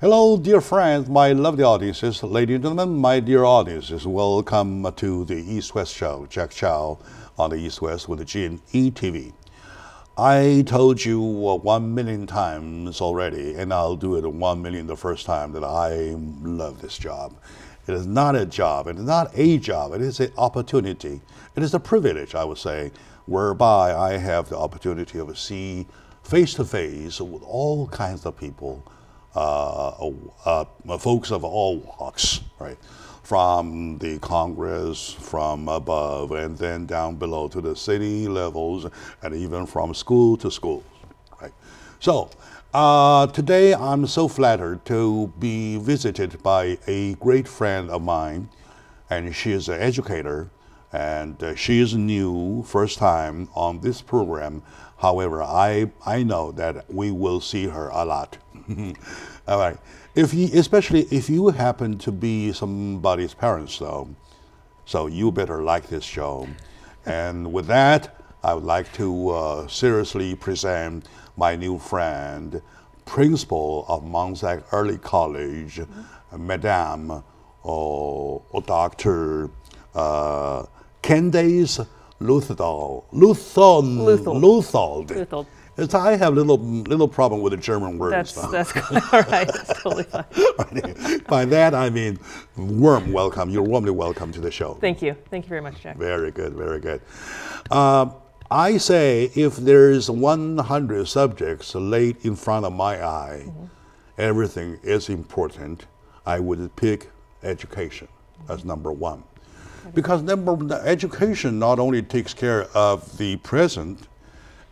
Hello, dear friends, my lovely audiences, ladies and gentlemen, my dear audiences. Welcome to the East-West Show. Jack Chow on the East-West with the GNE TV. I told you 1 million times already, and I'll do it 1 million the first time, that I love this job. It is not a job. It is not a job. It is an opportunity. It is a privilege, I would say, whereby I have the opportunity to see face-to-face with all kinds of people, folks of all walks, right? From the Congress, from above, and then down below to the city levels, and even from school to school, right? So today I'm so flattered to be visited by a great friend of mine, and she is an educator, and she is new, first time on this program. However, I know that we will see her a lot. All right. Especially if you happen to be somebody's parents, though, so you better like this show. And with that, I would like to seriously present my new friend, Principal of Mount SAC Early College, Madame Dr. Candace Luthold. I have a little problem with the German words. That's all right. That's totally fine. By that I mean welcome. You're warmly welcome to the show. Thank you. Thank you very much, Jack. Very good. Very good. I say if there's 100 subjects laid in front of my eye, everything is important. I would pick education as number one, because education not only takes care of the present.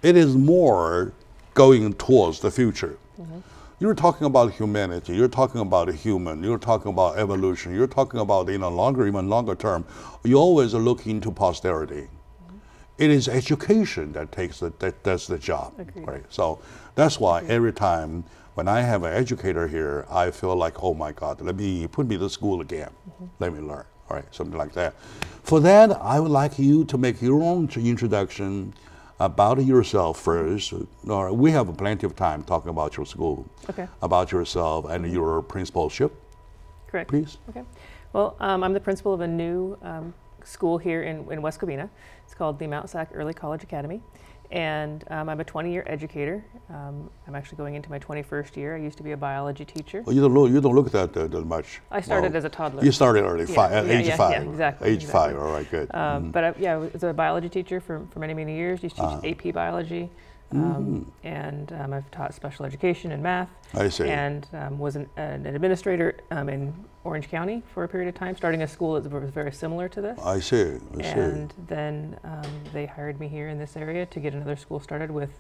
It is more going towards the future. You're talking about humanity, you're talking about a human, you're talking about evolution, you're talking about even longer term. You always look into posterity. It is education that does the job. Agreed. Right? So that's why every time when I have an educator here, I feel like, oh my God, put me to school again. Let me learn. All right, something like that. For that, I would like you to make your own introduction about yourself first. We have plenty of time talking about your school, about yourself and your principalship. Correct. Please. Okay. Well, I'm the principal of a new school here in West Covina. It's called the Mount SAC Early College Academy. And I'm a 20-year educator. I'm actually going into my 21st year. I used to be a biology teacher. Well, you don't look that much. I started as a toddler. You started early, age 5. Exactly. Age 5, all right, good. But I was a biology teacher for many, many years. Used to teach AP biology. And I've taught special education and math. I see. And was an administrator in Orange County for a period of time, starting a school that was very similar to this. I see. And then they hired me here in this area to get another school started with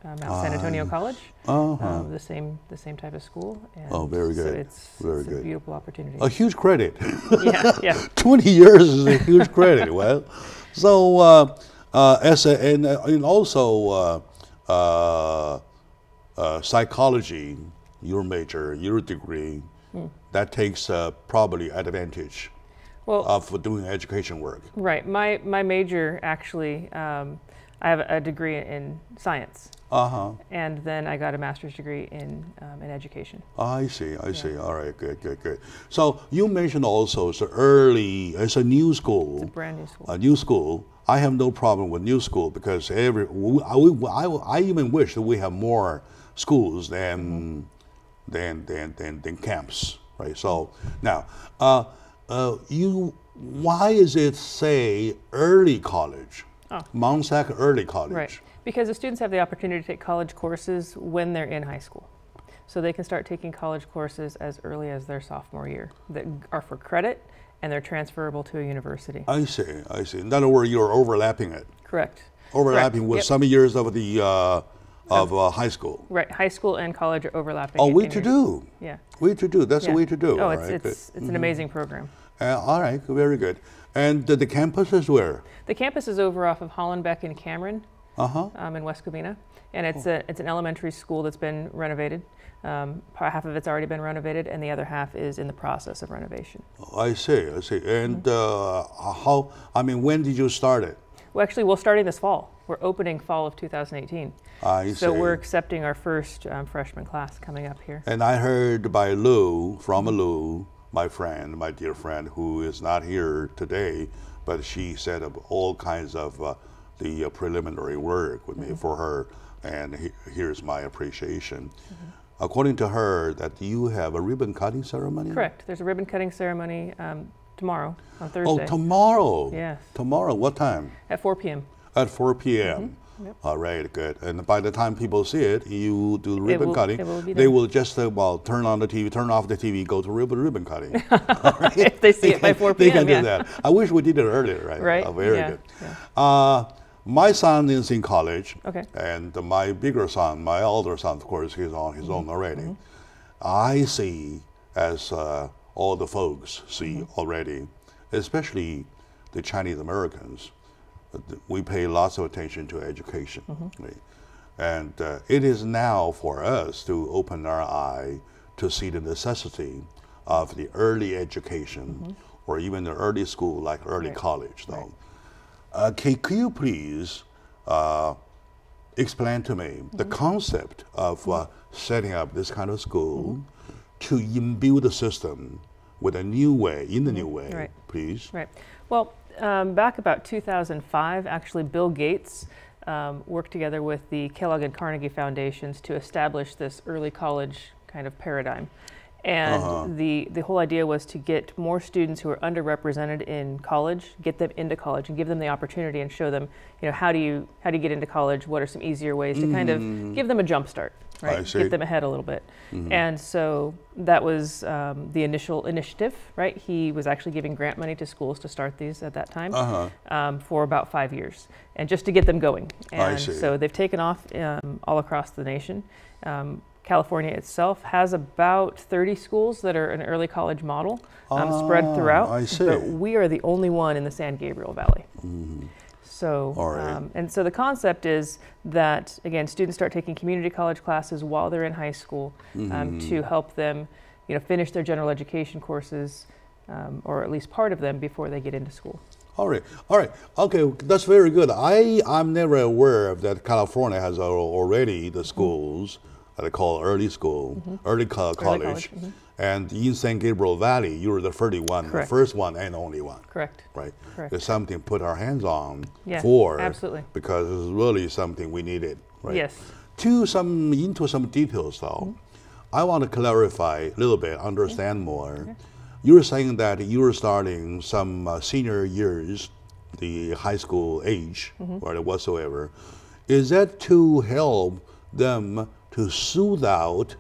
Mount San Antonio College, the same type of school. And very good. So it's a beautiful opportunity. A huge credit. Yeah. 20 years is a huge credit. Well, so and also psychology, your major, your degree, that takes probably advantage of doing education work. Right. My major actually, I have a degree in science. And then I got a master's degree in education. I see. All right. Good. So you mentioned also it's a new school. It's a brand new school. A new school. I have no problem with new school because I even wish that we have more schools than camps, right? So now, why is it say early college, Mount SAC Early College? Right, because the students have the opportunity to take college courses when they're in high school. So they can start taking college courses as early as their sophomore year that are for credit, and they're transferable to a university. I see. In other words, you're overlapping it. Correct. Overlapping with some years of the high school. Right, high school and college are overlapping. Oh, way to do. Yeah. Way to do. That's the way to do. Oh, it's an amazing program. All right, very good. And the campus is where? The campus is over off of Hollenbeck and Cameron, in West Covina, and it's an elementary school that's been renovated. Half of it's already been renovated, and the other half is in the process of renovation. I see. And when did you start it? Well, actually, we're starting this fall. We're opening fall of 2018. I So see. we're accepting our first freshman class coming up here. And I heard by Lou, from Lou, my friend, my dear friend, who is not here today, but she set up all kinds of the preliminary work with me for her, and here's my appreciation. According to her, that you have a ribbon cutting ceremony? Correct. There's a ribbon cutting ceremony tomorrow, on Thursday. Oh, tomorrow? Yes. Tomorrow, what time? At 4 p.m. At 4 p.m. Yep. All right, good. And by the time people see it, you do the ribbon cutting. It will be they done. will just turn on the TV, turn off the TV, go to ribbon cutting. If they see it by 4 They p.m., can do that. I wish we did it earlier, right? Right. Oh, very Yeah, good. yeah. My son is in college. Okay. And my bigger son, my older son, of course, he's on his own already. I see, as all the folks see already, especially the Chinese Americans, we pay lots of attention to education. Right? And it is now for us to open our eye to see the necessity of the early education or even the early school, like early college, though. Could you please explain to me the concept of setting up this kind of school to imbue the system with a new way, in the new way, please? Right. Well, back about 2005, actually, Bill Gates worked together with the Kellogg and Carnegie Foundations to establish this early college kind of paradigm. And the whole idea was to get more students who are underrepresented in college, get them into college, and give them the opportunity and show them, how do you get into college? What are some easier ways to kind of give them a jump start, right? I see. Get them ahead a little bit. And so that was the initial initiative, right? He was actually giving grant money to schools to start these at that time for about 5 years, and just to get them going. And so they've taken off all across the nation. California itself has about 30 schools that are an early college model spread throughout. I see. But we are the only one in the San Gabriel Valley. So, and so the concept is that, again, students start taking community college classes while they're in high school to help them, finish their general education courses, or at least part of them before they get into school. All right. Okay, that's very good. I'm never aware of that California has already the schools that they call early school, early college. And in San Gabriel Valley, you're the 31, the first one and only one. Correct. Right. Correct. There's something to put our hands on for. Absolutely. Because it's really something we needed. Right. Yes. Into some details though, I want to clarify a little bit, understand more. You were saying that you were starting some senior years, the high school age, or whatsoever. Is that to help them to soothe out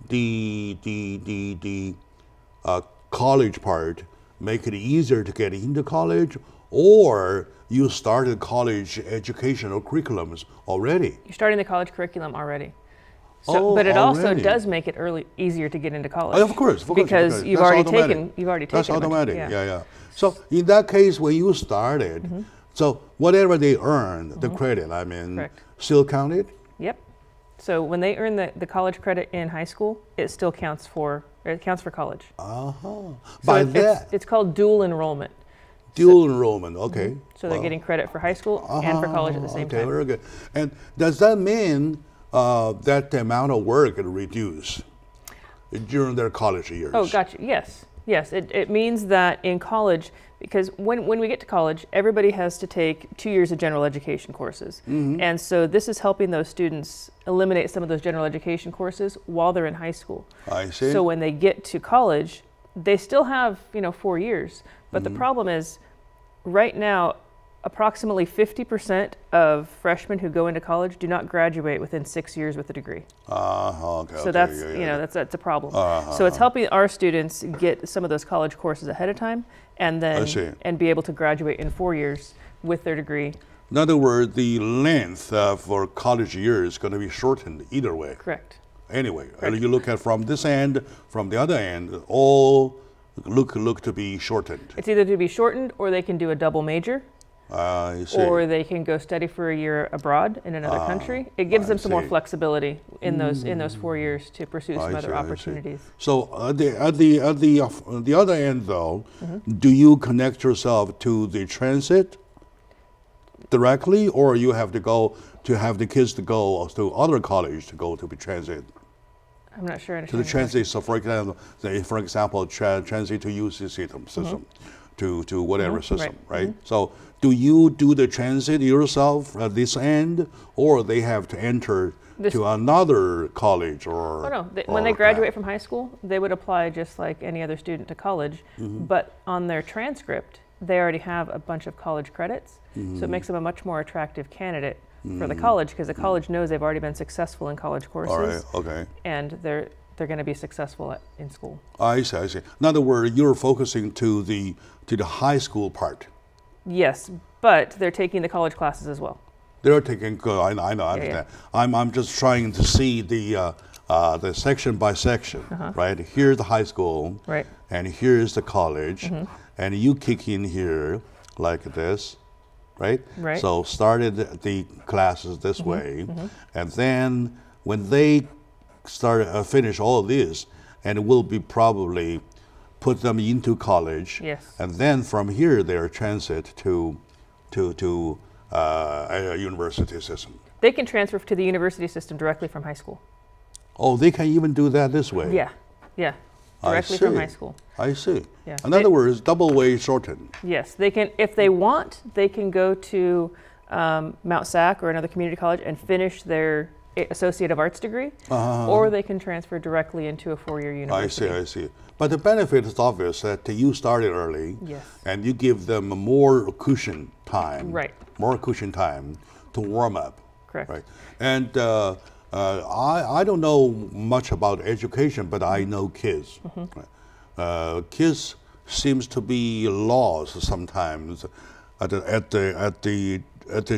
the college part, make it easier to get into college, or you started college educational curriculums already? You're starting the college curriculum already. So, but it also does make it easier to get into college. Of course, because you've already taken. That's automatic. Yeah. So in that case, when you started, so whatever they earned, the credit, still counted? Yep. So when they earn the college credit in high school, it still counts for college. So it's called dual enrollment. Dual enrollment, okay. So they're getting credit for high school and for college at the same time. Okay, very good. And does that mean that the amount of work will reduce during their college years? Oh, gotcha. Yes. It means that in college, because when we get to college, everybody has to take 2 years of general education courses. And so this is helping those students eliminate some of those general education courses while they're in high school. I see. So when they get to college, they still have 4 years. But the problem is, right now, approximately 50% of freshmen who go into college do not graduate within 6 years with a degree. So that's that's a problem. So it's helping our students get some of those college courses ahead of time, and then be able to graduate in 4 years with their degree. In other words, the length for college years is going to be shortened either way. Correct. Anyway, you look at from this end, from the other end, all look to be shortened. It's either to be shortened, or they can do a double major. I see. Or they can go study for a year abroad in another country. It gives them some more flexibility in those 4 years to pursue some other opportunities. So at the other end, though, do you connect yourself to the transit? directly, or you have to go to have the kids to go to other college to go to be transit? I'm not sure. I To the understand your transit, so for example, transit to UC system, to whatever system, right? So do you do the transit yourself at this end, or they have to enter to another college or? Oh no, when they graduate from high school, they would apply just like any other student to college, but on their transcript, they already have a bunch of college credits, so it makes them a much more attractive candidate for the college, because the college knows they've already been successful in college courses. All right, okay. And they're going to be successful in school. I see, I see. In other words, you're focusing to the high school part. Yes, but they're taking the college classes as well. They're taking, I know, I understand. I'm just trying to see the section by section, right? Here's the high school, right? And here's the college, and you kick in here like this, right? Right. So started the classes this way, and then when they finish all of this, and it will be probably put them into college. Yes. And then from here they're transit to a university system. They can transfer to the university system directly from high school. Oh, they can even do that this way? Yeah, yeah, directly from high school. I see. Yeah. In other words, double way shortened. Yes, they can, if they want, they can go to Mount Sac or another community college and finish their Associate of Arts degree, or they can transfer directly into a four-year university. I see. But the benefit is obvious that you started early, yes, and you give them more cushion time, right? More cushion time to warm up, correct? Right. And I don't know much about education, but I know kids. Kids seems to be lost sometimes at the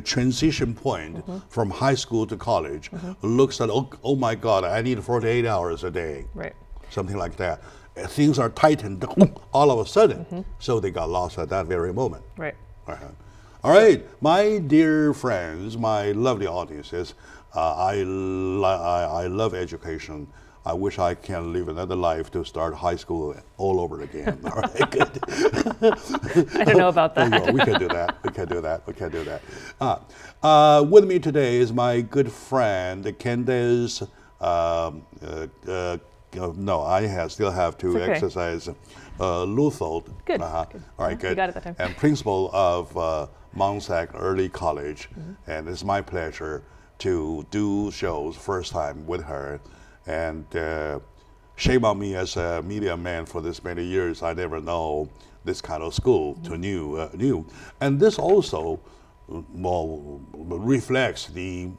transition point from high school to college. Looks at, oh my God, I need 48 hours a day, right? Something like that. Things are tightened all of a sudden, so they got lost at that very moment. Right. All right, my dear friends, my lovely audiences, I love education. I wish I can live another life to start high school all over again. All right, good. I don't know about that. We can do that. We can do that. We can do that. With me today is my good friend Candace. No, I still have to exercise Luthold. Good. All right, good. You got it that time. And principal of Mount Sac Early College, and it's my pleasure to do shows first time with her. And shame on me as a media man for this many years. I never know this kind of school to new. And this also reflects the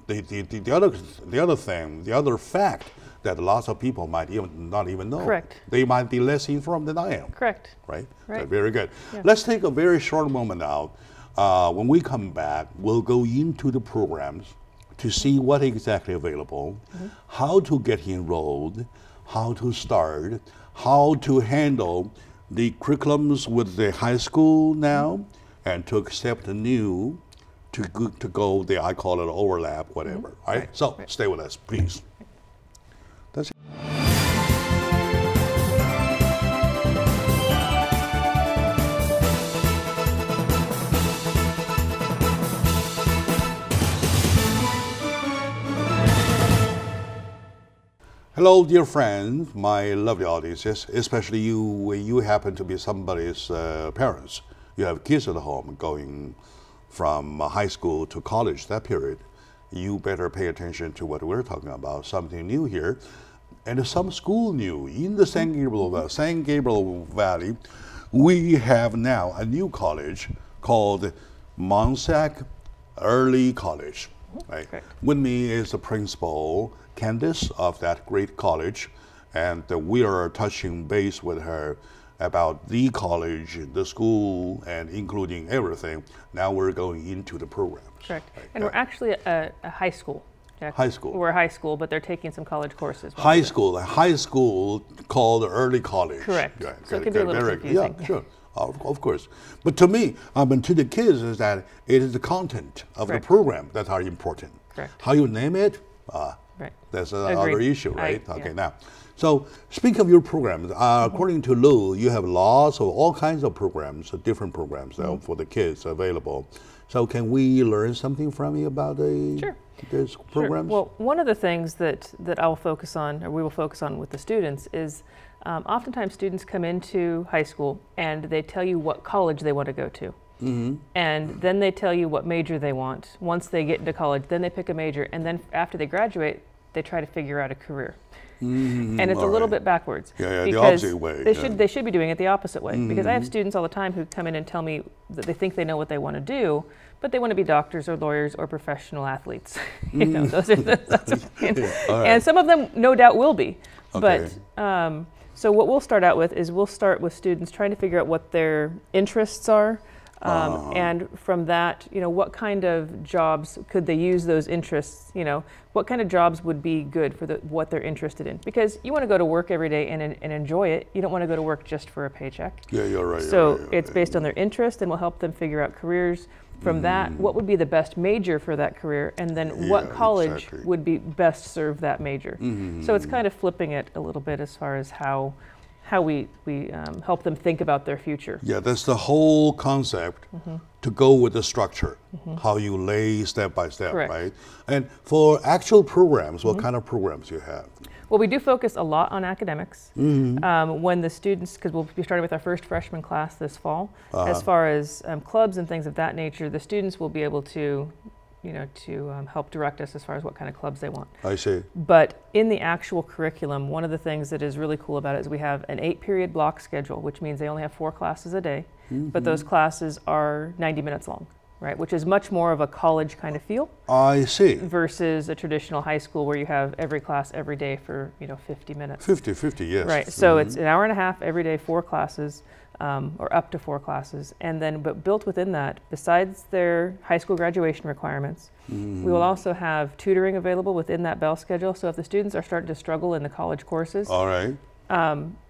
other fact that lots of people might not even know. Correct. They might be less informed than I am. Correct. Right? Right. So very good. Yeah. Let's take a very short moment now. When we come back, we'll go into the programs to see what exactly available, how to get enrolled, how to start, how to handle the curriculums with the high school now, and to accept the new, to go the, I call it overlap, whatever. Right? So stay with us, please. That's it. Hello, dear friends, my lovely audiences, especially you, when you happen to be somebody's parents. You have kids at home going from high school to college, that period. You better pay attention to what we're talking about, something new here. And some school new in the San Gabriel Valley. We have now a new college called Mount Sac Early College. Right? Correct. With me is the principal, Candace, of that great college, and we are touching base with her about the college, the school, and including everything. Now we're going into the programs. Correct. Right. And we're actually a high school. Jack. High school. We're a high school, but they're taking some college courses. High school called early college. Correct. Right. So it can be a little confusing. Yeah, sure. Of course. But to me, to the kids, is that it is the content of the program that are important. Correct. How you name it, Right. That's another issue, right? Okay, yeah. now, so speaking of your programs, according to Lou, you have lots of all kinds of programs, different programs for the kids available. So can we learn something from you about Sure. these programs? Sure. Well, one of the things that I'll focus on, or we will focus on with the students, is oftentimes students come into high school and they tell you what college they want to go to. And then they tell you what major they want. Once they get into college, then they pick a major, and then after they graduate, they try to figure out a career. And it's a little bit backwards. Yeah, because the opposite way. They should be doing it the opposite way. Because I have students all the time who come in and tell me that they think they know what they want to do, but they want to be doctors or lawyers or professional athletes. You know, those are and some of them no doubt will be. Okay. But so what we'll start out with is we'll start with students trying to figure out what their interests are. And from that, you know, what kind of jobs could they use those interests, you know, what kind of jobs would be good for what they're interested in? Because you want to go to work every day and enjoy it. You don't want to go to work just for a paycheck. Yeah, you're right. So it's based on their interest, and we'll help them figure out careers. From that, what would be the best major for that career, and then what college would be best serve that major. So it's kind of flipping it a little bit as far as how we help them think about their future. Yeah, that's the whole concept, to go with the structure, how you lay step by step, Correct. right? And for actual programs, what kind of programs you have? Well, we do focus a lot on academics. When the students, because we'll be starting with our first freshman class this fall, as far as clubs and things of that nature, the students will be able to, you know, to help direct us as far as what kind of clubs they want. I see. But in the actual curriculum, one of the things that is really cool about it is we have an 8-period block schedule, which means they only have 4 classes a day, but those classes are 90 minutes long, right? Which is much more of a college kind of feel. I see. Versus a traditional high school where you have every class every day for, you know, 50 minutes. 50, yes. Right, so it's an hour and a half every day, 4 classes. Or up to 4 classes, and then but built within that, besides their high school graduation requirements, we will also have tutoring available within that bell schedule. So if the students are starting to struggle in the college courses, All right.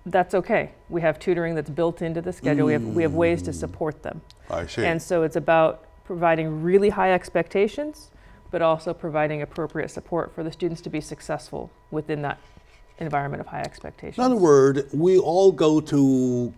That's okay. We have tutoring that's built into the schedule. We have ways to support them. I see. And so it's about providing really high expectations, but also providing appropriate support for the students to be successful within that environment of high expectations. In other words, we all go to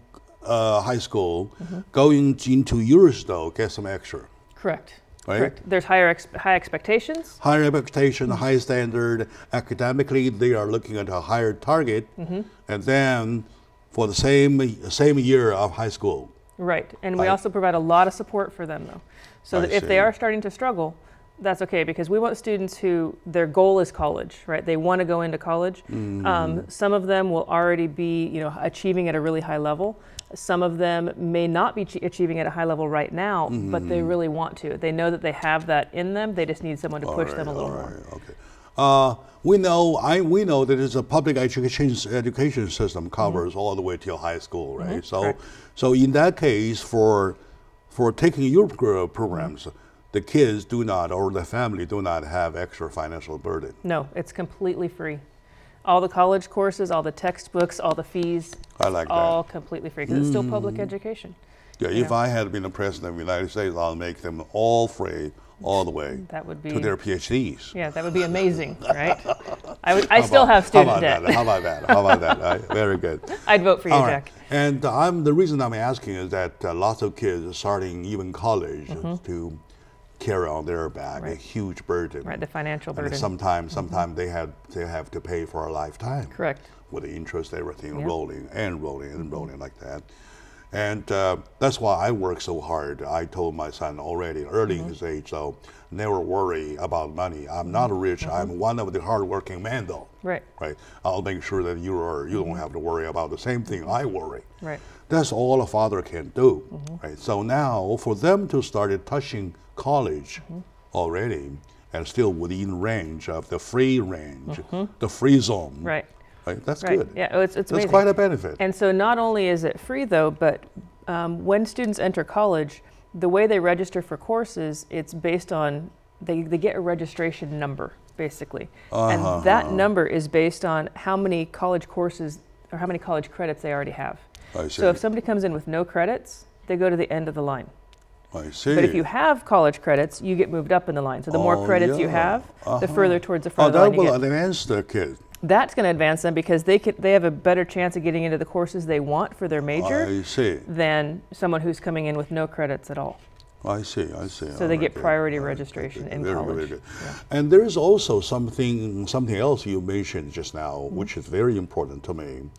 high school, going into yours though, get some extra. Correct. Right? Correct. There's high expectations. Higher expectation, high standard. Academically, they are looking at a higher target, and then for the same year of high school. Right, and we also provide a lot of support for them though. So that if they are starting to struggle, that's okay, because we want students who their goal is college, right? They want to go into college. Some of them will already be, you know, achieving at a really high level. Some of them may not be achieving at a high level right now, but they really want to. They know that they have that in them. They just need someone to push them a little more. Okay. We know that it's a public education system covers all the way till high school, right? So in that case, for taking your programs, the kids do not, or the family do not have extra financial burden. No, it's completely free. All the college courses, all the textbooks, all the fees, I like that. All completely free, because it's still public education. Yeah, if I had been the president of the United States, I'll make them all free, all the way that would be, to their PhDs. Yeah, that would be amazing, right? I still have student debt. How about that? How about that? Right? Very good. I'd vote for you, Jack. And the reason I'm asking is that lots of kids are starting even college to carry on their back a huge burden. Right, the financial burden. And sometimes they have to pay for a lifetime. Correct. With the interest, everything rolling like that. And that's why I work so hard. I told my son already early in his age, so never worry about money. I'm not rich. I'm one of the hardworking men, though. Right. Right. I'll make sure that you don't have to worry about the same thing I worry. Right. That's all a father can do. Right. So now, for them to start touching college already, and still within range of the free range, the free zone. Right. Right. That's good. Yeah, it's That's amazing. quite a benefit. And so not only is it free though, but when students enter college, the way they register for courses, it's based on, they get a registration number, basically. And that number is based on how many college courses or how many college credits they already have. I see. So if somebody comes in with no credits, they go to the end of the line. I see. But if you have college credits, you get moved up in the line. So the more credits you have, the further towards the front of the line you that get. will advance the kid. That's going to advance them because they have a better chance of getting into the courses they want for their major I see. than someone who's coming in with no credits at all. I see. So they get priority registration in college. Very good. Yeah. And there is also something else you mentioned just now, which is very important to me,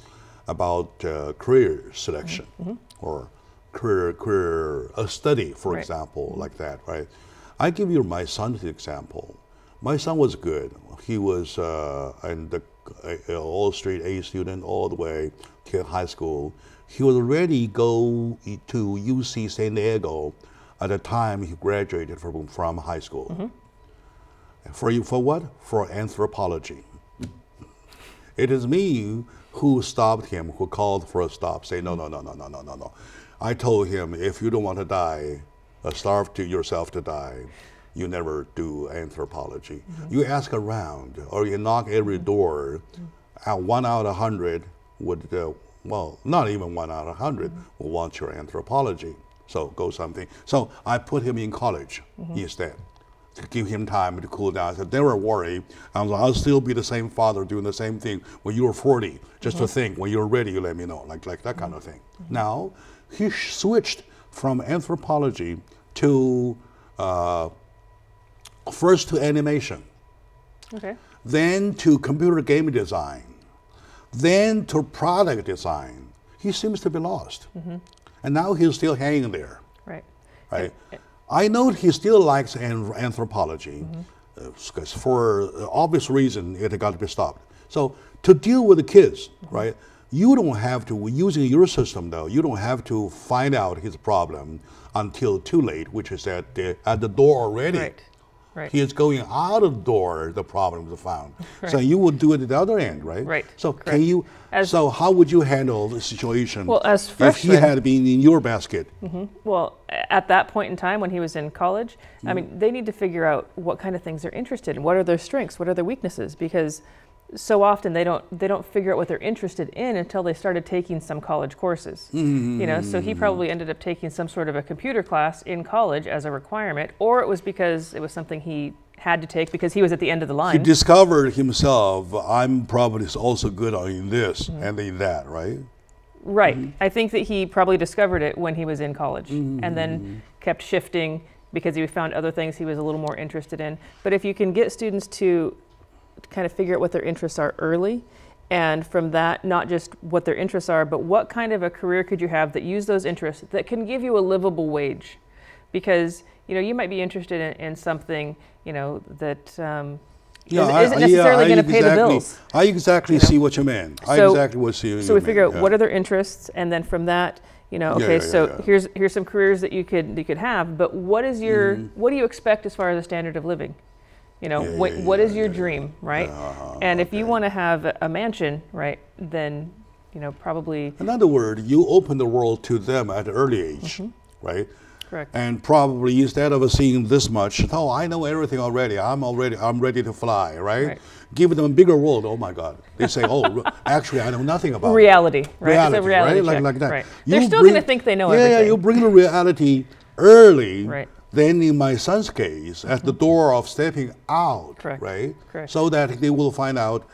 about career selection or career study, for example, like that, right? I give you my son's example. My son was good. He was in the all straight A student all the way to high school. He was ready to go to UC San Diego at the time he graduated from high school. For what? For anthropology. It is me who stopped him, who called for a stop, say, no. I told him, if you don't want to die, starve to yourself to die, you never do anthropology. You ask around, or you knock every door, 1 out of 100 would, well, not even 1 out of 100 will want your anthropology. So go something. So I put him in college instead to give him time to cool down. I said, never worry. I'll still be the same father doing the same thing when you're 40. Just to think, when you're ready, you let me know, like that kind of thing. Now, he switched from anthropology to, first to animation, then to computer game design, then to product design. He seems to be lost. And now he's still hanging there. Right? I know he still likes anthropology, because for obvious reason, it got to be stopped. So to deal with the kids, right, you don't have to, using your system though, you don't have to find out his problem until too late, which is at the door already. He is going out of the door, the problem is found. So you would do it at the other end, right? So can you, so how would you handle the situation if he had been in your basket? Well, at that point in time when he was in college, I mean, they need to figure out what kind of things they're interested in. What are their strengths? What are their weaknesses? Because so often they don't figure out what they're interested in until they started taking some college courses. You know, so he probably ended up taking some sort of a computer class in college as a requirement, or it was because it was something he had to take because he was at the end of the line. He discovered himself, I'm probably also good in this and in that, right? I think that he probably discovered it when he was in college and then kept shifting because he found other things he was a little more interested in. But if you can get students to kind of figure out what their interests are early, and from that, not just what their interests are, but what kind of a career could you have that use those interests that can give you a livable wage? Because, you know, you might be interested in something, you know, that isn't necessarily going to pay the bills. I exactly see what you mean. So we figure out what are their interests, and then from that, you know, here's some careers that you could have, but what is your what do you expect as far as a standard of living? You know, what is your dream, right? And if you want to have a mansion, right, then, you know, probably. In other words, you open the world to them at an early age, right? Correct. And probably instead of seeing this much, oh, I know everything already. I'm ready to fly, right? Give them a bigger world. Oh my God! They say, oh, actually, I know nothing about reality, right? It's a reality check, like that. Right. They're still going to think they know everything. Yeah, you bring the reality early. Right. Then in my son's case, at the door of stepping out, right? So that they will find out,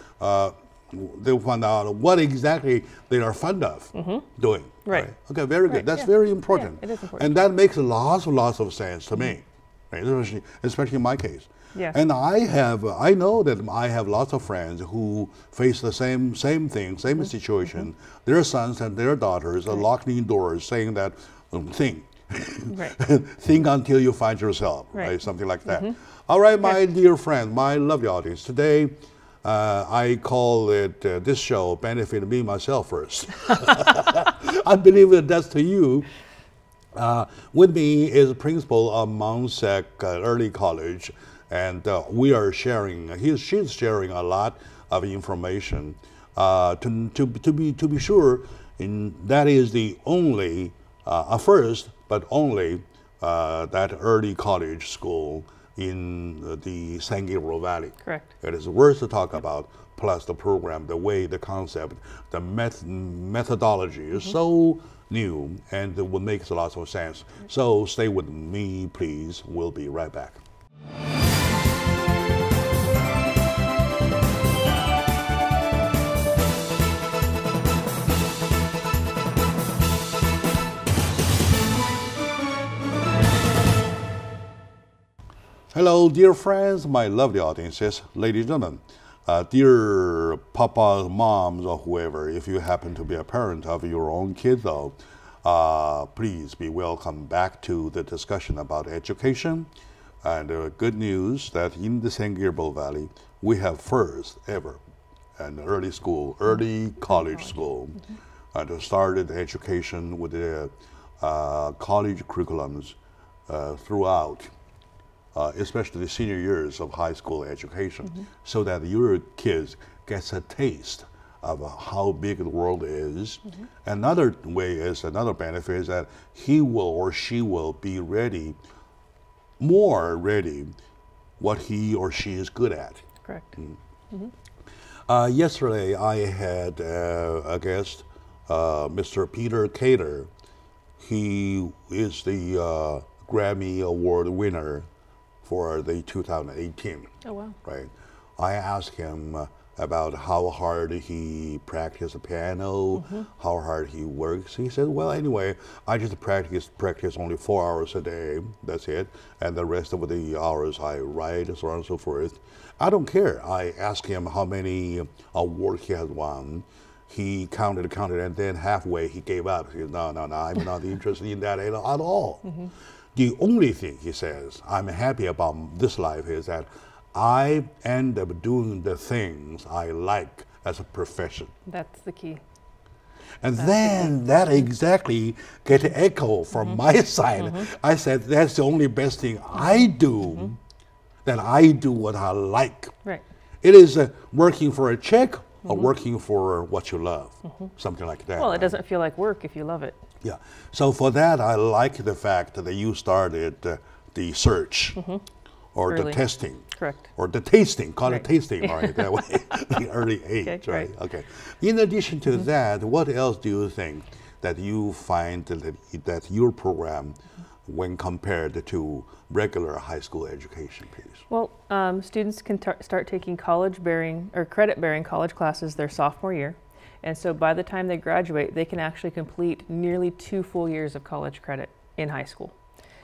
what exactly they are fond of doing. Right. Okay, very good. That's very important. It is important. And that makes lots of sense to me, right? Especially in my case. And I know that I have lots of friends who face the same thing, same situation. Their sons and their daughters are locked indoors saying that thing. Think until you find yourself, right? Something like that. All right, my dear friend, my lovely audience. Today, I call it this show benefit me myself first. I believe that that's to you. With me is principal of Mount Sac Early College, and we are sharing. She's sharing a lot of information. To be sure, that is the only first. But only that early college school in the San Gabriel Valley. Correct. It is worth to talk about, plus the program, the way, the concept, the methodology is so new, and it will make a lot of sense. So stay with me, please. We'll be right back. Hello, dear friends, my lovely audiences, ladies and gentlemen, dear papas, moms, or whoever, if you happen to be a parent of your own kid, though, please be welcome back to the discussion about education. And good news that in the San Gabriel Valley, we have first ever an early college school, and started education with the college curriculums throughout. Especially the senior years of high school education, so that your kids gets a taste of how big the world is. Another benefit is that he will or she will be more ready, what he or she is good at. Correct. Yesterday I had a guest, Mr. Peter Cater. He is the Grammy Award winner for the 2018. Oh, wow. Right. I asked him about how hard he practiced the piano, how hard he works. He said, well, anyway, I just practice only 4 hours a day. That's it. And the rest of the hours I write, so on and so forth. I don't care. I asked him how many awards he has won. He counted, and then halfway he gave up. He said, no, I'm not interested in that at all. The only thing, he says, I'm happy about this life is that I end up doing the things I like as a profession. That's the key. And then that exactly get an echo from my side. I said, that's the only best thing I do, that I do what I like. Right. It is working for a check or working for what you love, something like that. Well, it doesn't feel like work if you love it. Yeah. So for that, I like the fact that you started the search or Early. the testing. Correct. Or the tasting, call Right. it tasting, all right, that way, the early age, Okay, right? right. Okay. In addition to that, what else do you think that you find that your program, when compared to regular high school education, please? Well, students can start taking college-bearing or credit-bearing college classes their sophomore year. And so by the time they graduate, they can actually complete nearly 2 full years of college credit in high school.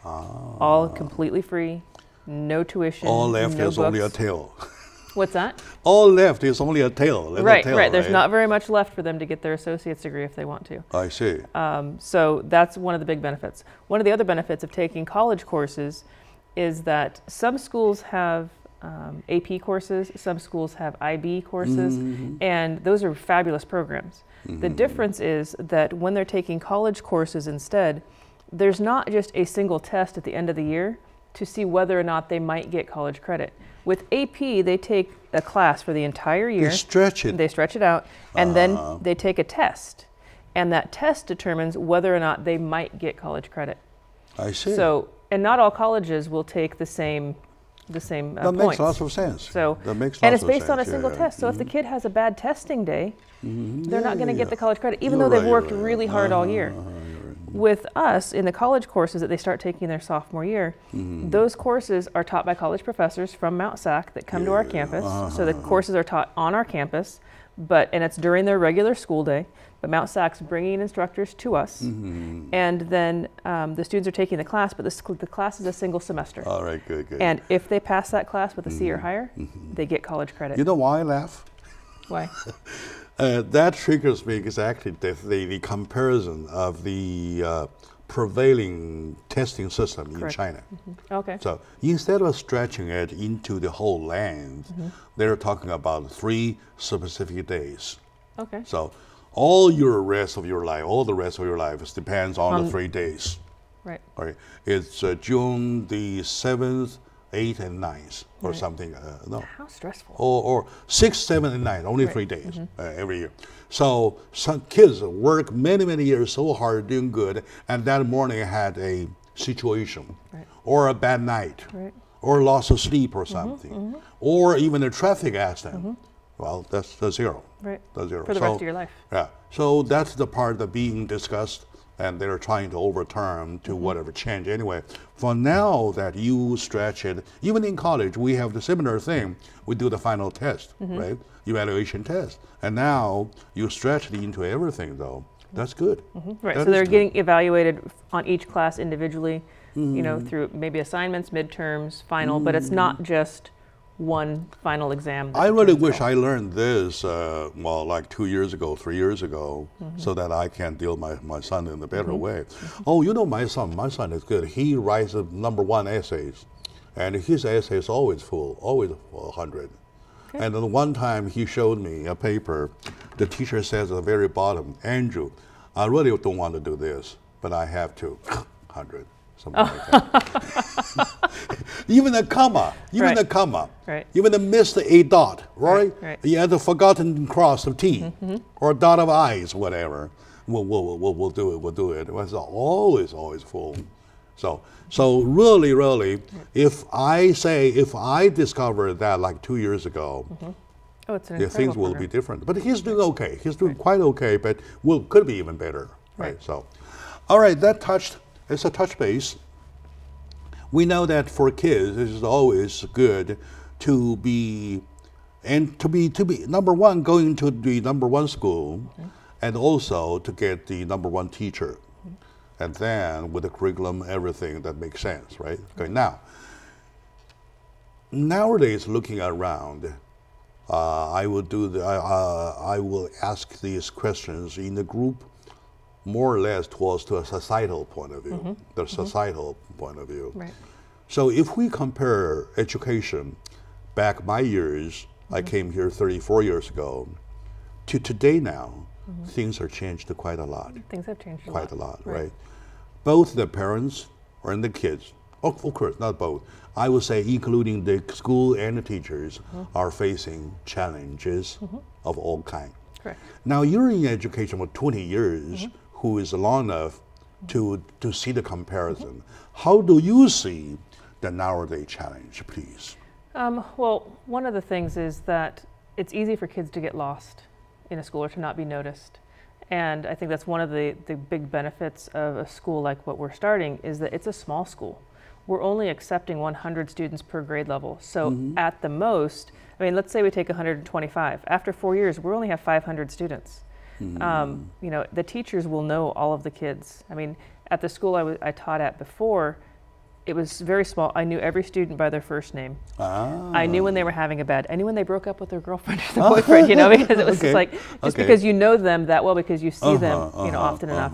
All completely free, no tuition, All left no is books. only a tail. What's that? All left is only a tail. Right. Tail, There's not very much left for them to get their associate's degree if they want to. I see. So that's one of the big benefits. One of the other benefits of taking college courses is that some schools have AP courses, some schools have IB courses, and those are fabulous programs. The difference is that when they're taking college courses instead, there's not just a single test at the end of the year to see whether or not they might get college credit. With AP, they take a class for the entire year. They stretch it. They stretch it out, and then they take a test. And that test determines whether or not they might get college credit. I see. So, and not all colleges will take the same that points. makes lots of sense. So, that makes and lots it's based of on a sense. single test. So if the kid has a bad testing day, they're not going to get the college credit, even You're though they've right, worked you're right. really hard all year. With us, in the college courses that they start taking their sophomore year, those courses are taught by college professors from Mount SAC that come to our campus. So the courses are taught on our campus, and it's during their regular school day. But Mount SAC's bringing instructors to us, and then the students are taking the class, but the class is a single semester. All right, good. And if they pass that class with a C or higher, they get college credit. You know why I laugh? Why? That triggers me exactly the comparison of the prevailing testing system in China. Okay. So instead of stretching it into the whole land, they're talking about 3 specific days. Okay. So all the rest of your life depends on the 3 days. Right. All right. It's June the 7th, 8th, and 9th, or Right. something. No. How stressful. Or 6, 7, and 9, only Right. 3 days every year. So some kids work many years so hard, doing good, and that morning had a situation, Right. or a bad night, Right. or loss of sleep or something, or even a traffic accident. Well, that's the zero. Right. That's zero. For the rest of your life. Yeah. So that's the part that being discussed and they're trying to overturn to whatever change anyway. For now that you stretch it, even in college, we have the similar thing. We do the final test, right? Evaluation test. And now you stretch it into everything though. That's good. Right, That so they're is good. getting evaluated on each class individually, you know, through maybe assignments, midterms, final, but it's not just one final exam. that I really determines wish all. I learned this, well, like 2 years ago, 3 years ago, so that I can deal my son in a better way. Oh, you know my son is good. He writes the #1 essays, and his essay is always full, always 100. And then one time he showed me a paper. The teacher says at the very bottom, Andrew, I really don't want to do this, but I have to. 100, something like that. Even a comma, Right. a comma, Right. even a missed a dot, right? Right. You had a forgotten cross of T or a dot of I's, whatever. We'll do it. We'll do it. It was always full. So really, if I discovered that like 2 years ago, Oh, it's an yeah, incredible things will program. be different. But he's doing okay. He's doing quite okay, but could be even better, right? Right. So, all right, it's a touch base. We know that for kids, it is always good to be #1, going to the #1 school, and also to get the #1 teacher. And then with the curriculum, everything that makes sense, right? Okay, now, nowadays looking around, I will ask these questions in the group more or less towards to a societal point of view, the societal point of view. Right. So if we compare education back my years, I came here 34 years ago, to today now, things are changed quite a lot. Things have changed Quite a lot, right? Both the parents and the kids, of course, not both. I would say including the school and the teachers are facing challenges of all kinds. Correct. Now you're in education for 20 years, who is long enough to see the comparison. How do you see the nowadays challenge, please? Well, one of the things is that it's easy for kids to get lost in a school or to not be noticed. And I think that's one of the big benefits of a school like what we're starting is that it's a small school. We're only accepting 100 students per grade level. So at the most, I mean, let's say we take 125. After 4 years, we only have 500 students. You know, the teachers will know all of the kids. I mean, at the school I taught at before, it was very small. I knew every student by their first name. I knew when they were having a bad. I knew when they broke up with their girlfriend or their boyfriend. You know, because it was just like because you know them that well because you see them, you know, often enough.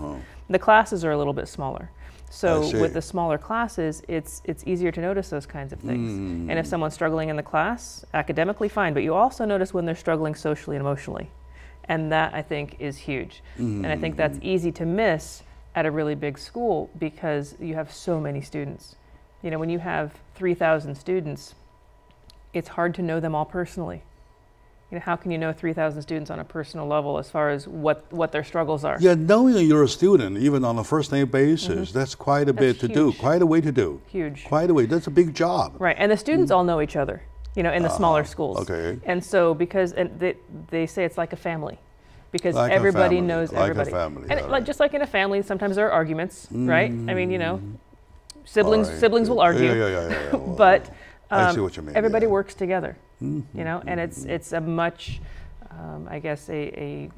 The classes are a little bit smaller, so with the smaller classes, it's easier to notice those kinds of things. And if someone's struggling in the class, academically, fine. But you also notice when they're struggling socially and emotionally, and that I think is huge. And I think that's easy to miss at a really big school because you have so many students. You know, when you have 3,000 students, it's hard to know them all personally. You know, how can you know 3,000 students on a personal level as far as what their struggles are? Yeah, knowing you're a student, even on a first name basis, that's quite a bit to do, huge. quite a way to do. Huge. Quite a way, that's a big job. Right, and the students all know each other, you know, in the smaller schools. Okay. And so they say it's like a family. Because Like a everybody family, knows like a everybody. family, And all like right. just like in a family, sometimes there are arguments, right? I mean, you know, siblings All right. siblings will argue. Yeah. Well, But I see what you mean. everybody yeah. works together, you know, and it's a much, I guess, a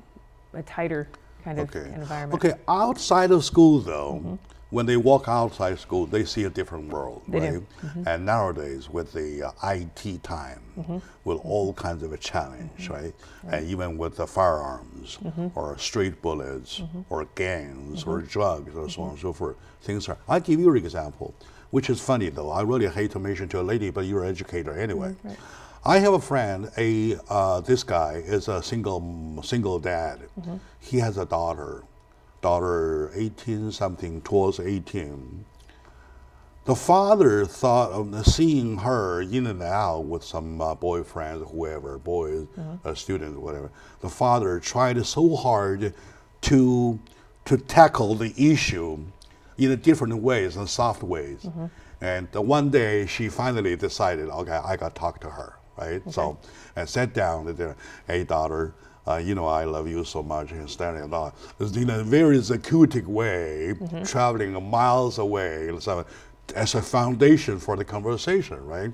tighter kind of environment. Okay, outside of school though, when they walk outside school, they see a different world, They right? do. And nowadays with the IT time, with all kinds of a challenge, right? And even with the firearms or street bullets or gangs or drugs or so on and so forth, things are. I'll give you an example, which is funny though. I really hate to mention to a lady, but you're an educator anyway. Right. I have a friend. This guy is a single dad. He has a daughter 18 something, towards 18. The father thought of seeing her in and out with some boyfriends, whoever, boys, students, whatever. The father tried so hard to tackle the issue in a different ways and soft ways. And one day she finally decided, okay, I got to talk to her, right? So, and sat down and there, hey daughter, you know, I love you so much, and standing along, in a very circuitous way, traveling miles away, so as a foundation for the conversation, right?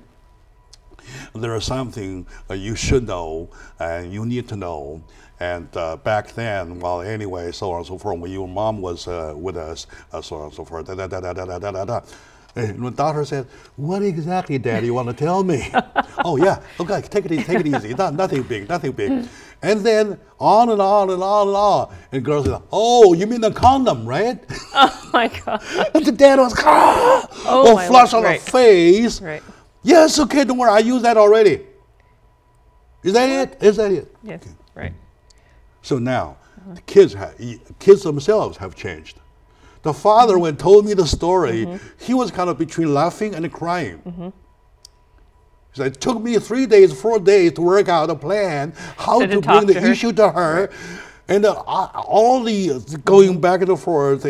There is something you should know and you need to know. And back then, well, anyway, so on and so forth, when your mom was with us, so on and so forth, And the daughter said, "What exactly, Daddy, you want to tell me?" "Oh, yeah, okay, take it easy, nothing big, nothing big." And then on and on and on and on. And girl said, "Oh, you mean the condom, right?" Oh my God. And the dad was, flush on the face. Right. "Yes, okay, don't worry, I used that already." Is that it? Is that it? Yes, okay. right. So now, the kids themselves have changed. The father, when told me the story, he was kind of between laughing and crying. He said, "It took me 3 days, 4 days to work out a plan, how to bring the issue to her." And all the going back and forth.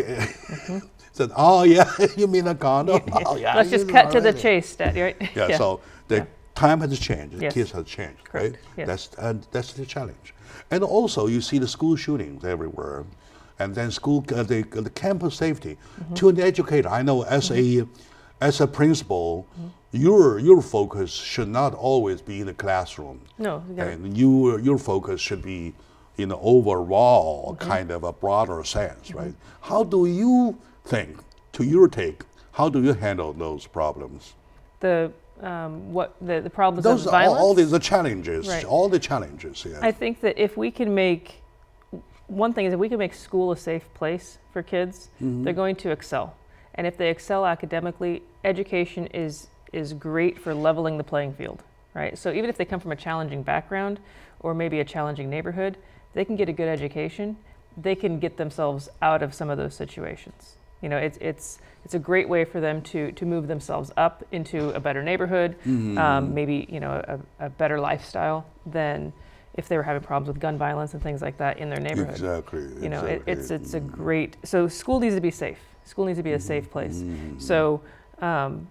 Said, "Oh, yeah, you mean a condom?" "Oh, yeah, let's just cut to the chase, Daddy, right? Yeah, so the time has changed, the kids have changed, correct. right? Yes. That's the challenge. And also, you see the school shootings everywhere. And then school, the campus safety. To an educator, I know as a principal, your focus should not always be in the classroom. No. And your focus should be in the overall kind of a broader sense, right? How do you think, to your take, how do you handle those problems? The problems Those of violence? all the challenges, Right. all the challenges, yeah. I think that if we can make, one thing is if we can make school a safe place for kids, they're going to excel. And if they excel academically, education is great for leveling the playing field, right? So even if they come from a challenging background or maybe a challenging neighborhood, they can get a good education, they can get themselves out of some of those situations. You know, it's a great way for them to move themselves up into a better neighborhood, maybe, you know, a better lifestyle than if they were having problems with gun violence and things like that in their neighborhood. Exactly. You know, it's a great, so school needs to be safe. School needs to be a safe place. So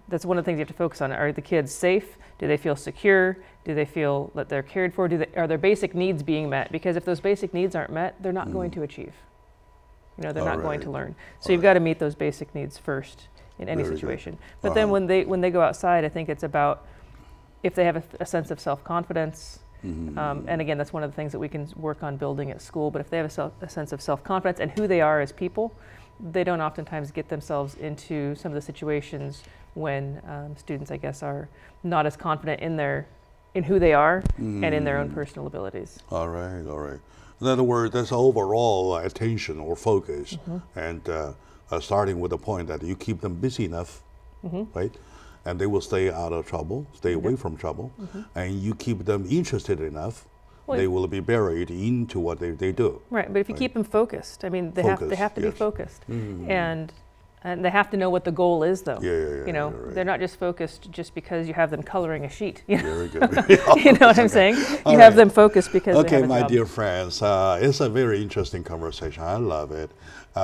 that's one of the things you have to focus on. Are the kids safe? Do they feel secure? Do they feel that they're cared for? Are their basic needs being met? Because if those basic needs aren't met, they're not going to achieve. You know, they're not going to learn. So you've got to meet those basic needs first in any situation. But then when they go outside, I think it's about if they have a sense of self-confidence. And again, that's one of the things that we can work on building at school. But if they have a sense of self-confidence and who they are as people, they don't oftentimes get themselves into some of the situations when students, I guess, are not as confident in who they are and in their own personal abilities. All right, all right. In other words, that's overall attention or focus, and starting with the point that you keep them busy enough, right? And they will stay out of trouble, stay away from trouble, and you keep them interested enough, they will be buried into what they do. Right, but if you keep them focused, I mean, they have to be focused, and they have to know what the goal is, though. You know, they're not just focused just because you have them coloring a sheet. You know? Very good. You know what I'm saying? You have them focused because they have a my job. dear friends, it's a very interesting conversation. I love it.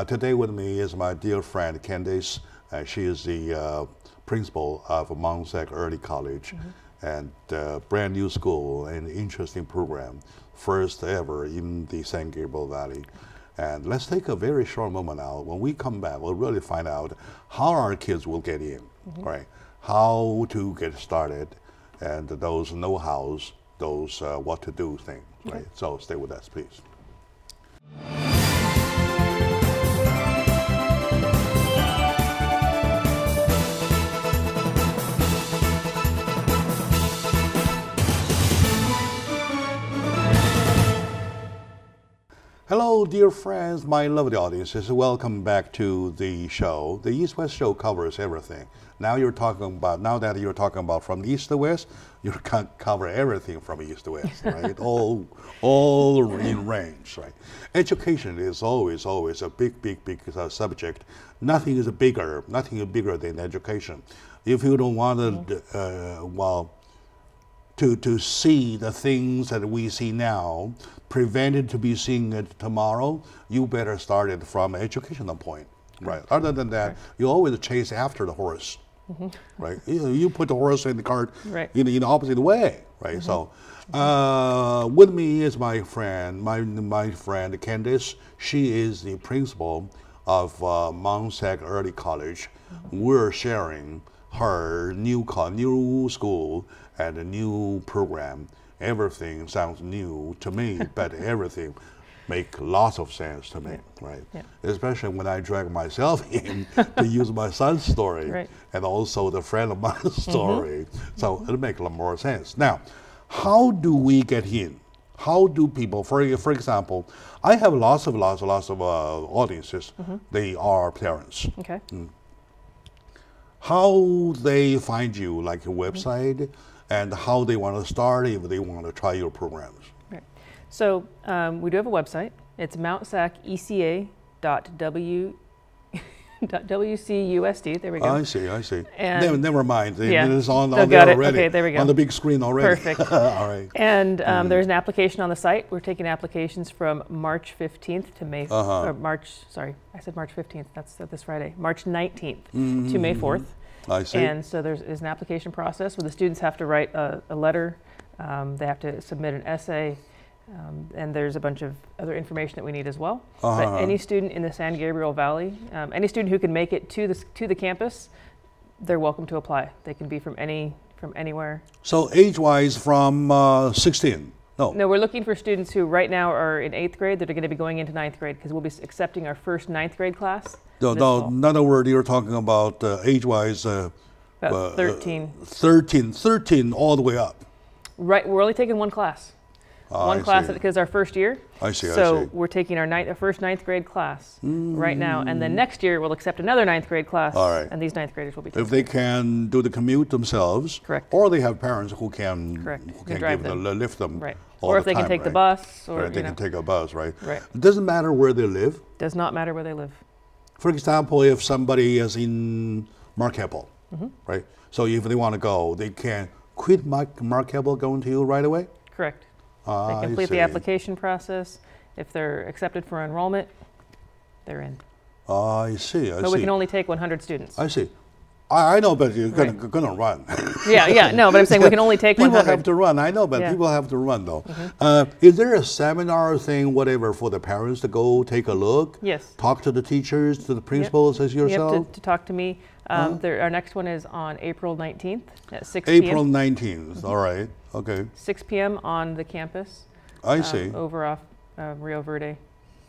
Today with me is my dear friend Candace. She is the principal of Mount SAC Early College, and brand new school and interesting program, first ever in the San Gabriel Valley. And let's take a very short moment now. When we come back, we'll really find out how our kids will get in, right? How to get started, and those know-hows, those what to do things, right? So stay with us, please. Hello, dear friends, my lovely audiences. Welcome back to the show. The East West Show covers everything. Now that you're talking about from east to west, you can cover everything from east to west, right? all in range, right? Education is always a big subject. Nothing is bigger than education. If you don't want to see the things that we see now, prevented to be seen tomorrow, you better start it from an educational point, right? Other than that, you always chase after the horse, right? You put the horse in the cart Right. in the opposite way, right? So with me is my friend, my friend Candice. She is the principal of Mount SAC Early College. We're sharing her new school and a new program. Everything sounds new to me, but everything make lots of sense to me, right? Yeah. Especially when I drag myself in to use my son's story Right. and also the friend of mine's story. So it'll make a lot more sense. Now, how do we get in? How do people, for example, I have lots of audiences. They are parents. Okay. How they find you, like your website, and how they want to start if they want to try your programs. Right. So we do have a website. It's mountsacECA.wcusd. There we go. I see. And never mind. yeah. It's on Got there it. already. Okay, there we go. On the big screen already. Perfect. All right. And there's an application on the site. We're taking applications from March 15th to May, or I said March 15th, that's this Friday, March 19th to May 4th. I see. And so there's an application process where the students have to write a letter, they have to submit an essay, and there's a bunch of other information that we need as well. But any student in the San Gabriel Valley, any student who can make it to the campus, they're welcome to apply. They can be from anywhere. So age-wise from 16? No, we're looking for students who right now are in 8th grade that are going to be going into 9th grade because we'll be accepting our first 9th grade class. No, in other words, you're talking about age-wise... About 13. 13 all the way up. Right, we're only taking one class. One class because our first year. I see. So we're taking our first 9th grade class right now, and then next year we'll accept another 9th grade class. All right. And these 9th graders will be taking. If they can do the commute themselves, correct, or they have parents who can drive them, lift them, right, all or if the they time, can take the right? bus, or right, they can take a bus, right? Right. It doesn't matter where they live. Does not matter where they live. For example, if somebody is in Marquette, right? So if they want to go, they can quit Marquette, going to you right away. Correct. They complete the application process. If they're accepted for enrollment, they're in. I see. But we can only take 100 students. I see. I know, but you're going to run. No, but I'm saying we can only take 100. People have to run. I know, but people have to run, though. Is there a seminar thing, whatever, for the parents to go take a look? Yes. Talk to the teachers, to the principals, as yourself? You have to talk to me. Our next one is on April 19th at 6 p.m. April 19th. All right. Okay. 6 p.m. on the campus. I see. Over off Rio Verde.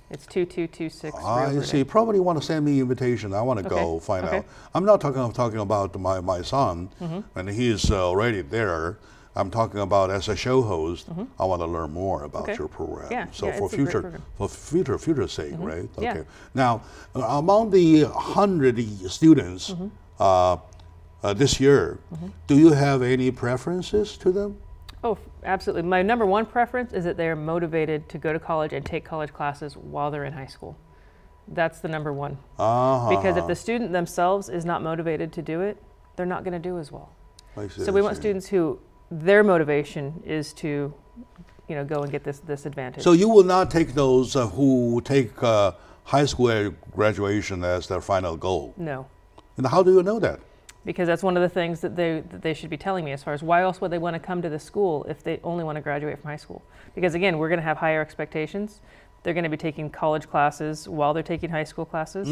It's 2226 Rio I Verde. see. Probably want to send me an invitation. I want to go find out. I'm not talking about my son, and he's already there. I'm talking about as a show host. I want to learn more about your program. Yeah, so for future sake, right? Okay. Yeah. Now, among the 100 students this year, do you have any preferences to them? Oh, absolutely. My number one preference is that they're motivated to go to college and take college classes while they're in high school. That's the number one. Because if the student themselves is not motivated to do it, they're not going to do as well. I see, so we want students who their motivation is to, go and get this advantage. So you will not take those who take high school graduation as their final goal? No. And how do you know that? Because that's one of the things that they should be telling me as far as why else would they want to come to the school if they only want to graduate from high school. Because again, we're going to have higher expectations. They're going to be taking college classes while they're taking high school classes.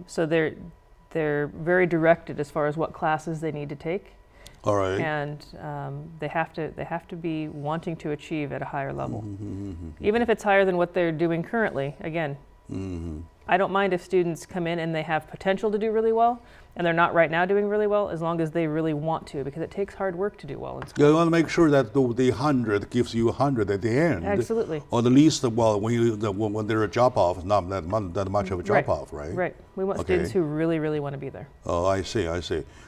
So they're very directed as far as what classes they need to take. All right. And they have to be wanting to achieve at a higher level. Even if it's higher than what they're doing currently, again, I don't mind if students come in and they have potential to do really well, and they're not right now doing really well, as long as they really want to, because it takes hard work to do well in school. You want to make sure that the 100 gives you 100 at the end. Absolutely. Or the least, when they're a drop-off, not that much of a drop-off, right? Right. We want students who really, really want to be there. Oh, I see.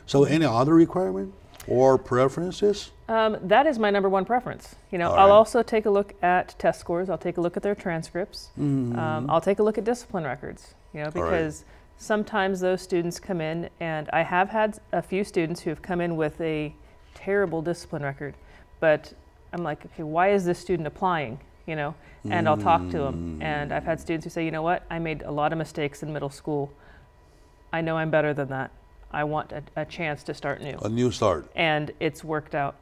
So any other requirement or preferences? That is my number one preference. I'll also take a look at test scores. I'll take a look at their transcripts. I'll take a look at discipline records, because sometimes those students come in, and I have had a few students who have come in with a terrible discipline record, but I'm like, okay, why is this student applying? And I'll talk to them. And I've had students who say, you know what, I made a lot of mistakes in middle school. I know I'm better than that. I want a chance to start new. A new start. And it's worked out.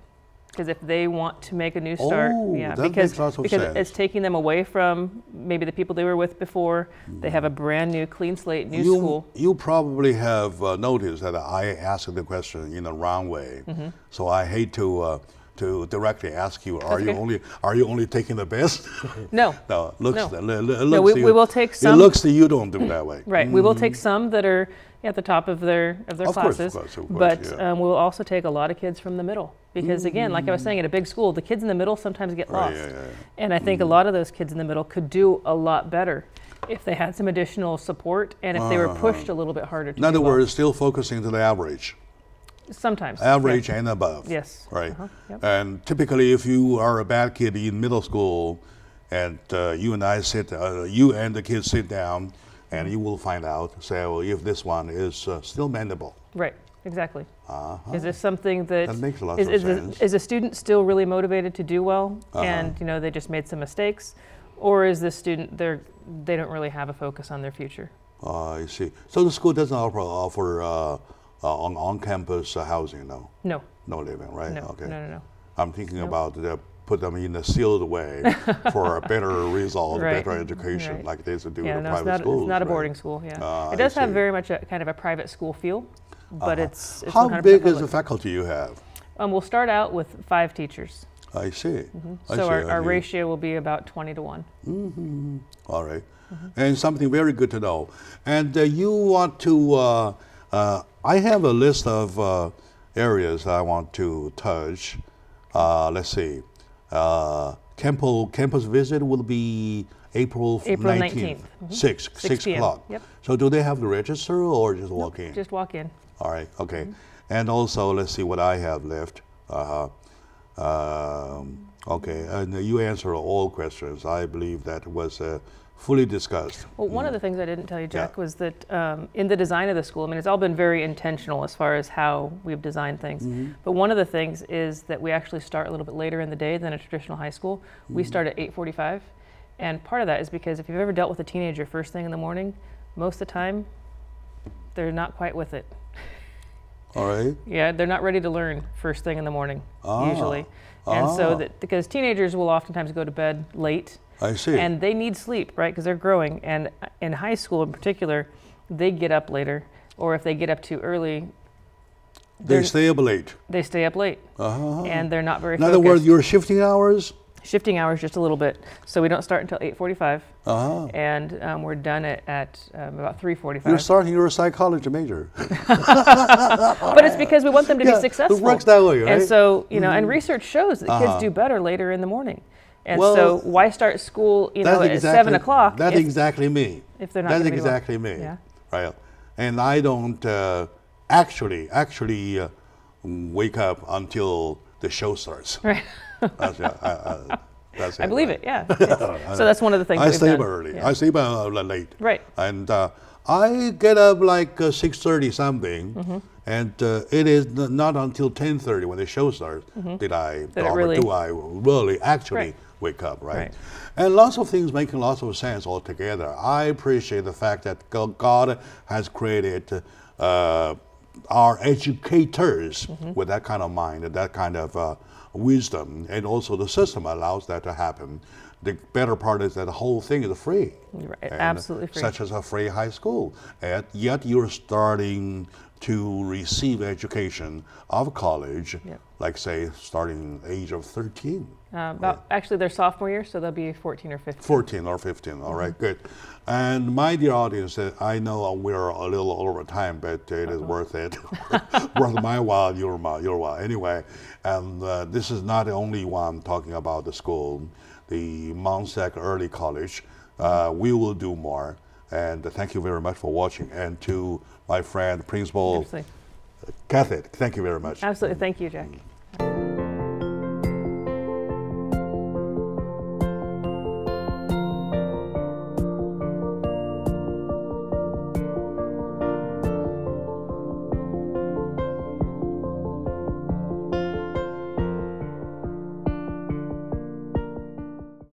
Because if they want to make a new start, that because makes lots of because sense. it's taking them away from maybe the people they were with before. They have a brand new, clean slate, new school. You probably have noticed that I asked the question in a wrong way, so I hate to directly ask you: Are you only taking the best? No. No. Looks. No, we will take some. It looks that you don't do it that way. Right. We will take some that are at the top of their classes, of course, but yeah. we'll also take a lot of kids from the middle. Because again, like I was saying, at a big school, the kids in the middle sometimes get lost. Yeah. And I think a lot of those kids in the middle could do a lot better if they had some additional support and if they were pushed a little bit harder to In other do well. words, still focusing to the average. Sometimes. Average and above. Yes. Right. Yep. And typically, if you are a bad kid in middle school, and you and the kids sit down, and you will find out, so if this one is still mendable. Right. Exactly. Is this something that makes a lot of sense. Is a student still really motivated to do well, and they just made some mistakes, or is the student they don't really have a focus on their future? I see. So the school doesn't offer on-campus housing, no? No. No living, right? No. Okay. No. I'm thinking about put them in a sealed way for a better result, better education, like they used to do in the private schools. It's not a boarding school. Yeah. It does have very much a kind of a private school feel. But it's how big is the faculty you have? We'll start out with 5 teachers. I see. So our ratio will be about 20 to 1. All right. And something very good to know. And you want to, I have a list of areas I want to touch. Let's see. Campus visit will be April 19th. 6 o'clock. Yep. So do they have to register or just walk in? Just walk in. All right, okay. And also, let's see what I have left. Okay, and you answered all questions. I believe that was fully discussed. Well, one of the things I didn't tell you, Jack, was that in the design of the school, I mean, it's all been very intentional as far as how we've designed things. But one of the things is that we actually start a little bit later in the day than a traditional high school. We start at 8:45. And part of that is because if you've ever dealt with a teenager first thing in the morning, most of the time, they're not quite with it. All right. Yeah, they're not ready to learn first thing in the morning, usually. And so because teenagers will oftentimes go to bed late. I see. And they need sleep, right, because they're growing. And in high school in particular, they get up later, or if they get up too early, they stay up late. They stay up late. And they're not very focused. In other words, you're shifting hours? Shifting hours just a little bit. So we don't start until 8:45. And we're done at about 3:45. You're starting your psychology major. But it's because we want them to be successful. It works that way, right? And so, and research shows that kids do better later in the morning. And so why start school, at 7 o'clock? That's exactly me. If they're not That's gonna be exactly me. Yeah. Right. And I don't actually wake up until the show starts. Right. That's I believe it, yeah. So that's one of the things I we've stay done. up early. Yeah. I stay up late. Right. And I get up like 6:30 something, and it is not until 10:30 when the show starts do I really actually wake up, right? And lots of things making lots of sense altogether. I appreciate the fact that God has created our educators with that kind of mind, that kind of wisdom, and also the system allows that to happen. The better part is that the whole thing is free. Right, absolutely free. Such as a free high school. And yet you're starting to receive education of college, like say starting age of 13. Actually their sophomore year, so they'll be 14 or 15. 14 or 15, all right, good. And my dear audience, I know we're a little over time, but it is worth it. Worth my while, your while. Anyway, and this is not the only one talking about the school, the Mount SAC Early College. We will do more. And thank you very much for watching. And to my friend, Principal Kathy, thank you very much. Absolutely, thank you, Jack.